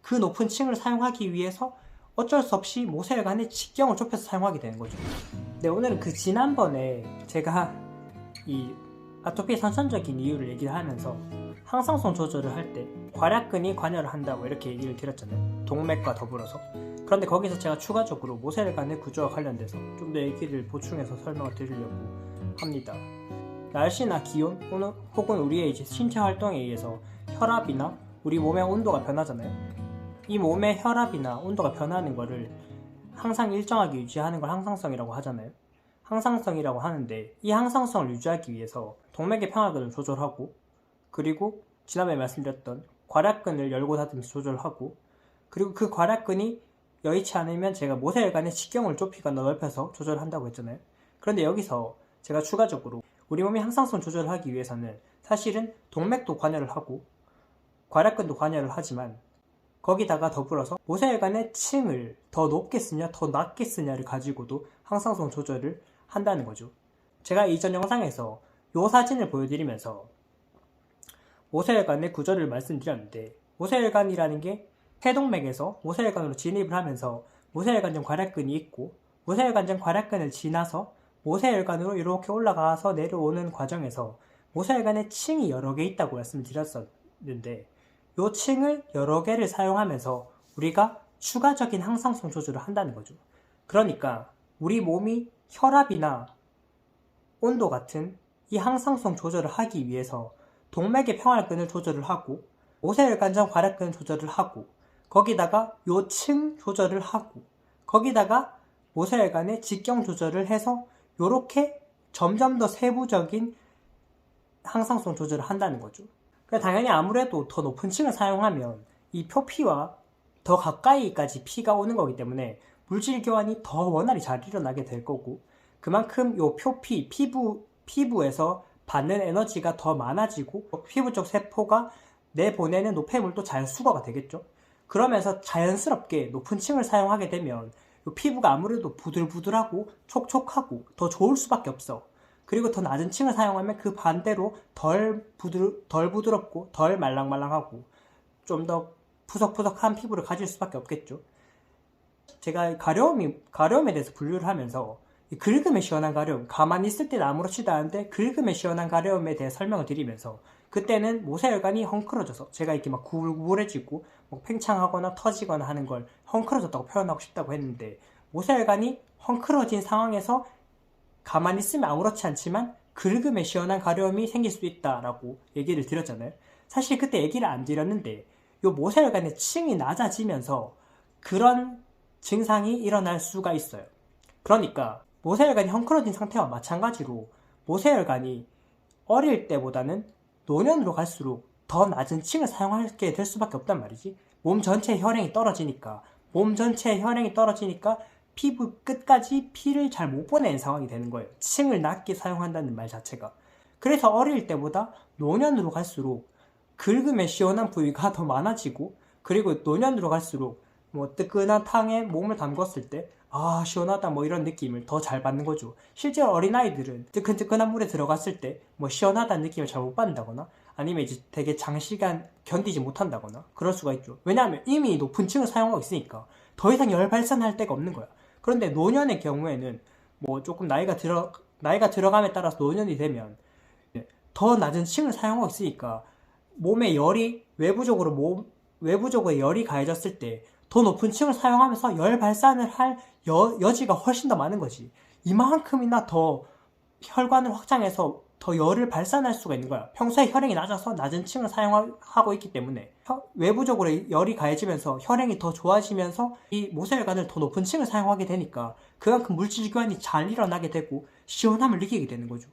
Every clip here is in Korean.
그 높은 층을 사용하기 위해서 어쩔 수 없이 모세혈관의 직경을 좁혀서 사용하게 되는 거죠. 네, 오늘은 그 지난번에 제가 이 아토피의 선천적인 이유를 얘기를 하면서 항상성 조절을 할 때 괄약근이 관여를 한다고 이렇게 얘기를 드렸잖아요. 동맥과 더불어서. 그런데 거기서 제가 추가적으로 모세혈관의 구조와 관련돼서 좀 더 얘기를 보충해서 설명을 드리려고 합니다. 날씨나 기온 혹은 우리의 이제 신체 활동에 의해서 혈압이나 우리 몸의 온도가 변하잖아요. 이 몸의 혈압이나 온도가 변하는 거를 항상 일정하게 유지하는 걸 항상성이라고 하잖아요. 항상성이라고 하는데 이 항상성을 유지하기 위해서 동맥의 평화근을 조절하고, 그리고 지난번에 말씀드렸던 괄약근을 열고 닫으면서 조절하고, 그리고 그 괄약근이 여의치 않으면 제가 모세혈관의 직경을 좁히거나 넓혀서 조절한다고 했잖아요. 그런데 여기서 제가 추가적으로 우리 몸이 항상성 조절을 하기 위해서는 사실은 동맥도 관여를 하고 괄약근도 관여를 하지만 거기다가 더불어서 모세혈관의 층을 더 높게 쓰냐 더 낮게 쓰냐를 가지고도 항상성 조절을 한다는 거죠. 제가 이전 영상에서 이 사진을 보여드리면서 모세혈관의 구조를 말씀드렸는데, 모세혈관이라는 게 폐동맥에서 모세혈관으로 진입을 하면서 모세혈관전 괄약근이 있고, 모세혈관전 괄약근을 지나서 모세혈관으로 이렇게 올라가서 내려오는 과정에서 모세혈관의 층이 여러 개 있다고 말씀드렸었는데, 이 층을 여러 개를 사용하면서 우리가 추가적인 항상성 조절을 한다는 거죠. 그러니까 우리 몸이 혈압이나 온도 같은 이 항상성 조절을 하기 위해서 동맥의 평활근을 조절을 하고 모세혈관전 괄약근을 조절을 하고 거기다가 요 층 조절을 하고 거기다가 모세혈관의 직경 조절을 해서 요렇게 점점 더 세부적인 항상성 조절을 한다는 거죠. 당연히 아무래도 더 높은 층을 사용하면 이 표피와 더 가까이까지 피가 오는 거기 때문에 물질 교환이 더 원활히 잘 일어나게 될 거고, 그만큼 요 표피, 피부에서 받는 에너지가 더 많아지고 피부 쪽 세포가 내보내는 노폐물도 잘 수거가 되겠죠. 그러면서 자연스럽게 높은 층을 사용하게 되면 요 피부가 아무래도 부들부들하고 촉촉하고 더 좋을 수밖에 없어. 그리고 더 낮은 층을 사용하면 그 반대로 덜 부드럽고 덜 말랑말랑하고 좀 더 푸석푸석한 피부를 가질 수밖에 없겠죠. 제가 가려움에 대해서 분류를 하면서 긁으면 시원한 가려움, 가만히 있을 때는 아무렇지도 않은데 긁으면 시원한 가려움에 대해 설명을 드리면서, 그때는 모세혈관이 헝클어져서 제가 이렇게 막 구불구불해지고 뭐 팽창하거나 터지거나 하는 걸 헝클어졌다고 표현하고 싶다고 했는데, 모세혈관이 헝클어진 상황에서 가만히 있으면 아무렇지 않지만 긁으면 시원한 가려움이 생길 수 있다라고 얘기를 드렸잖아요. 사실 그때 얘기를 안 드렸는데 요 모세혈관의 층이 낮아지면서 그런 증상이 일어날 수가 있어요. 그러니까 모세혈관이 헝클어진 상태와 마찬가지로 모세혈관이 어릴 때보다는 노년으로 갈수록 더 낮은 층을 사용하게 될 수밖에 없단 말이지. 몸 전체의 혈행이 떨어지니까 피부 끝까지 피를 잘 못 보내는 상황이 되는 거예요. 층을 낮게 사용한다는 말 자체가. 그래서 어릴 때보다 노년으로 갈수록 긁으면 시원한 부위가 더 많아지고, 그리고 노년으로 갈수록 뭐 뜨끈한 탕에 몸을 담궜을 때 시원하다 뭐 이런 느낌을 더 잘 받는 거죠. 실제로 어린아이들은 뜨끈뜨끈한 물에 들어갔을 때 뭐 시원하다는 느낌을 잘 못 받는다거나 아니면 이제 되게 장시간 견디지 못한다거나 그럴 수가 있죠. 왜냐하면 이미 높은 층을 사용하고 있으니까 더 이상 열 발산할 데가 없는 거야. 그런데 노년의 경우에는 뭐 조금 나이가 들어감에 따라서 노년이 되면 더 낮은 층을 사용하고 있으니까 몸에 열이 외부적으로 열이 가해졌을 때 더 높은 층을 사용하면서 열 발산을 할 여지가 훨씬 더 많은 거지. 이만큼이나 더 혈관을 확장해서 더 열을 발산할 수가 있는 거야. 평소에 혈행이 낮아서 낮은 층을 사용하고 있기 때문에 외부적으로 열이 가해지면서 혈행이 더 좋아지면서 이 모세혈관을 더 높은 층을 사용하게 되니까 그만큼 물질 교환이 잘 일어나게 되고 시원함을 느끼게 되는 거죠.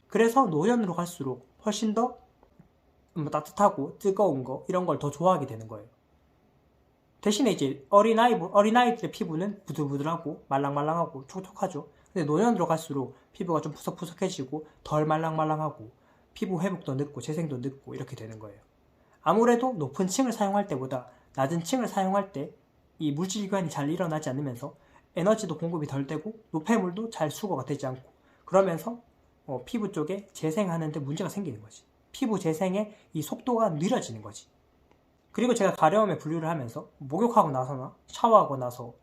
그래서 노년으로 갈수록 훨씬 더 따뜻하고 뜨거운 거 이런 걸 더 좋아하게 되는 거예요. 대신에 이제 어린아이들의 피부는 부들부들하고 말랑말랑하고 촉촉하죠. 근데 노년으로 갈수록 피부가 좀 푸석푸석해지고 덜 말랑말랑하고 피부 회복도 늦고 재생도 늦고 이렇게 되는 거예요. 아무래도 높은 층을 사용할 때보다 낮은 층을 사용할 때 이 물질 교환이 잘 일어나지 않으면서 에너지도 공급이 덜 되고 노폐물도 잘 수거가 되지 않고, 그러면서 피부 쪽에 재생하는데 문제가 생기는 거지. 피부 재생의 이 속도가 느려지는 거지. 그리고 제가 가려움에 분류를 하면서 목욕하고 나서나 샤워하고 나서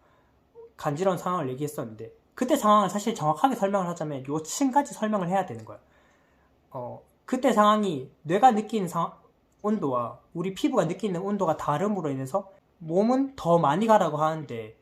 간지러운 상황을 얘기했었는데, 그때 상황을 사실 정확하게 설명을 하자면 요 층까지 설명을 해야 되는 거야. 그때 상황이 뇌가 느끼는 온도와 우리 피부가 느끼는 온도가 다름으로 인해서 몸은 더 많이 가라고 하는데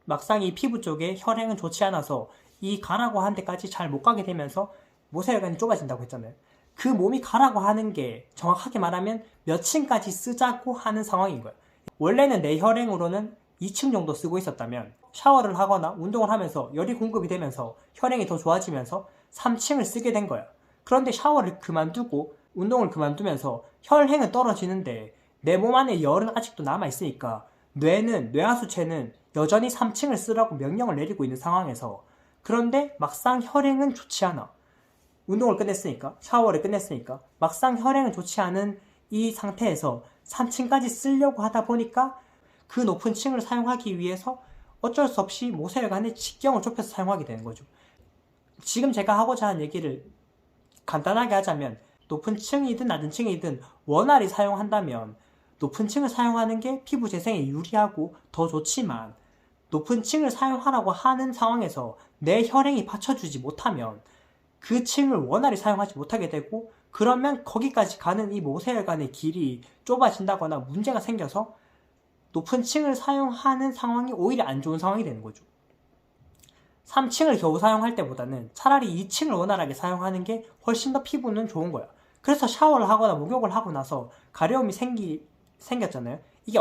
막상 이 피부 쪽에 혈행은 좋지 않아서 이 가라고 하는 데까지 잘 못 가게 되면서 모세혈관이 좁아진다고 했잖아요. 그 몸이 가라고 하는 게 정확하게 말하면 몇 층까지 쓰자고 하는 상황인 거예요. 원래는 내 혈행으로는 2층 정도 쓰고 있었다면 샤워를 하거나 운동을 하면서 열이 공급이 되면서 혈행이 더 좋아지면서 3층을 쓰게 된 거야. 그런데 샤워를 그만두고 운동을 그만두면서 혈행은 떨어지는데 내 몸 안에 열은 아직도 남아있으니까 뇌하수체는 여전히 3층을 쓰라고 명령을 내리고 있는 상황에서, 그런데 막상 혈행은 좋지 않아. 운동을 끝냈으니까, 샤워를 끝냈으니까 막상 혈행은 좋지 않은 이 상태에서 3층까지 쓰려고 하다 보니까 그 높은 층을 사용하기 위해서 어쩔 수 없이 모세혈관의 직경을 좁혀서 사용하게 되는 거죠. 지금 제가 하고자 하는 얘기를 간단하게 하자면, 높은 층이든 낮은 층이든 원활히 사용한다면 높은 층을 사용하는 게 피부 재생에 유리하고 더 좋지만, 높은 층을 사용하라고 하는 상황에서 내 혈행이 받쳐주지 못하면 그 층을 원활히 사용하지 못하게 되고, 그러면 거기까지 가는 이 모세혈관의 길이 좁아진다거나 문제가 생겨서 높은 층을 사용하는 상황이 오히려 안 좋은 상황이 되는 거죠. 3층을 겨우 사용할 때보다는 차라리 2층을 원활하게 사용하는 게 훨씬 더 피부는 좋은 거야. 그래서 샤워를 하거나 목욕을 하고 나서 가려움이 생겼잖아요. 이게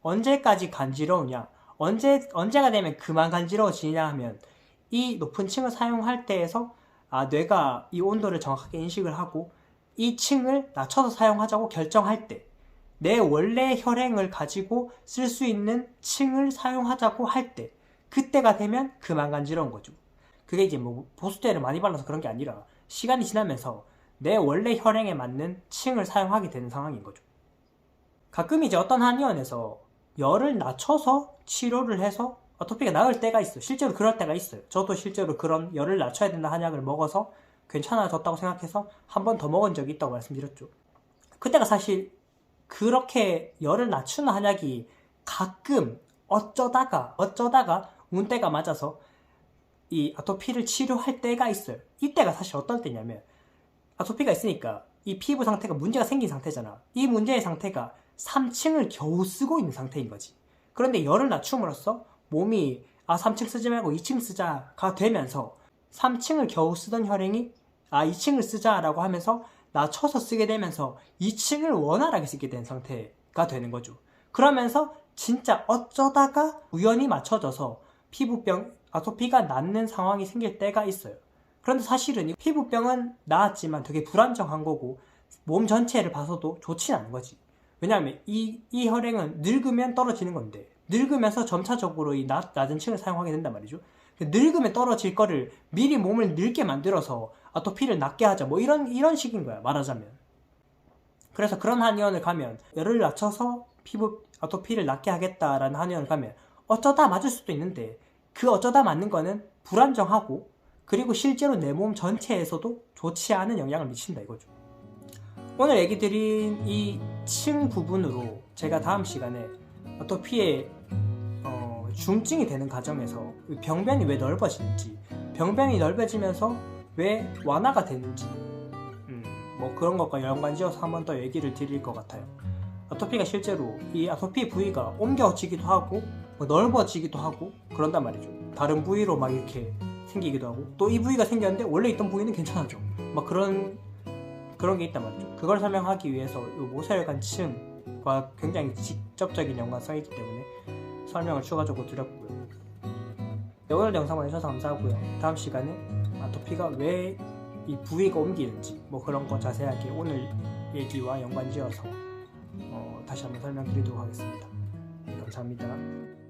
언제까지 간지러우냐, 언제가 되면 그만 간지러워지냐 하면, 이 높은 층을 사용할 때에서 뇌가 이 온도를 정확하게 인식을 하고 이 층을 낮춰서 사용하자고 결정할 때, 내 원래 혈행을 가지고 쓸 수 있는 층을 사용하자고 할 때, 그때가 되면 그만 간지러운 거죠. 그게 이제 뭐 보습제를 많이 발라서 그런 게 아니라 시간이 지나면서 내 원래 혈행에 맞는 층을 사용하게 되는 상황인 거죠. 가끔 이제 어떤 한의원에서 열을 낮춰서 치료를 해서 아토피가 나을 때가 있어요. 실제로 그럴 때가 있어요. 저도 실제로 그런 열을 낮춰야 된다 한약을 먹어서 괜찮아졌다고 생각해서 한 번 더 먹은 적이 있다고 말씀드렸죠. 그때가 사실 그렇게 열을 낮추는 한약이 가끔 어쩌다가 운때가 맞아서 이 아토피를 치료할 때가 있어요. 이때가 사실 어떨 때냐면, 아토피가 있으니까 이 피부 상태가 문제가 생긴 상태잖아. 이 문제의 상태가 3층을 겨우 쓰고 있는 상태인 거지. 그런데 열을 낮춤으로써 몸이 3층 쓰지 말고 2층 쓰자가 되면서 3층을 겨우 쓰던 혈행이 2층을 쓰자라고 하면서 낮춰서 쓰게 되면서 2층을 원활하게 쓰게 된 상태가 되는 거죠. 그러면서 진짜 어쩌다가 우연히 맞춰져서 피부병, 아토피가 낫는 상황이 생길 때가 있어요. 그런데 사실은 이 피부병은 나았지만 되게 불안정한 거고 몸 전체를 봐서도 좋진 않은 거지. 왜냐하면 이 혈행은 늙으면 떨어지는 건데, 늙으면서 점차적으로 이 낮은 층을 사용하게 된단 말이죠. 늙으면 떨어질 거를 미리 몸을 늙게 만들어서 아토피를 낫게 하자, 뭐 이런 식인 거야, 말하자면. 그래서 그런 한의원을 가면, 열을 낮춰서 피부 아토피를 낫게 하겠다라는 한의원을 가면 어쩌다 맞을 수도 있는데, 그 어쩌다 맞는 거는 불안정하고 그리고 실제로 내 몸 전체에서도 좋지 않은 영향을 미친다 이거죠. 오늘 얘기 드린 이 층 부분으로 제가 다음 시간에 아토피의 중증이 되는 과정에서 병변이 왜 넓어지는지, 병변이 넓어지면서 왜 완화가 되는지, 뭐 그런 것과 연관지어서 한 번 더 얘기를 드릴 것 같아요. 아토피가 실제로 이 아토피 부위가 옮겨지기도 하고 뭐 넓어지기도 하고 그런단 말이죠. 다른 부위로 막 이렇게 생기기도 하고, 또 이 부위가 생겼는데 원래 있던 부위는 괜찮아져. 막 그런 게 있단 말이죠. 그걸 설명하기 위해서 이 모세혈관 층과 굉장히 직접적인 연관성이 있기 때문에 설명을 추가적으로 드렸고요. 네, 오늘 영상 봐주셔서 감사하고요. 다음 시간에 아토피가 왜 이 부위가 옮기는지 뭐 그런 거 자세하게 오늘 얘기와 연관지어서 다시 한번 설명드리도록 하겠습니다. 네, 감사합니다.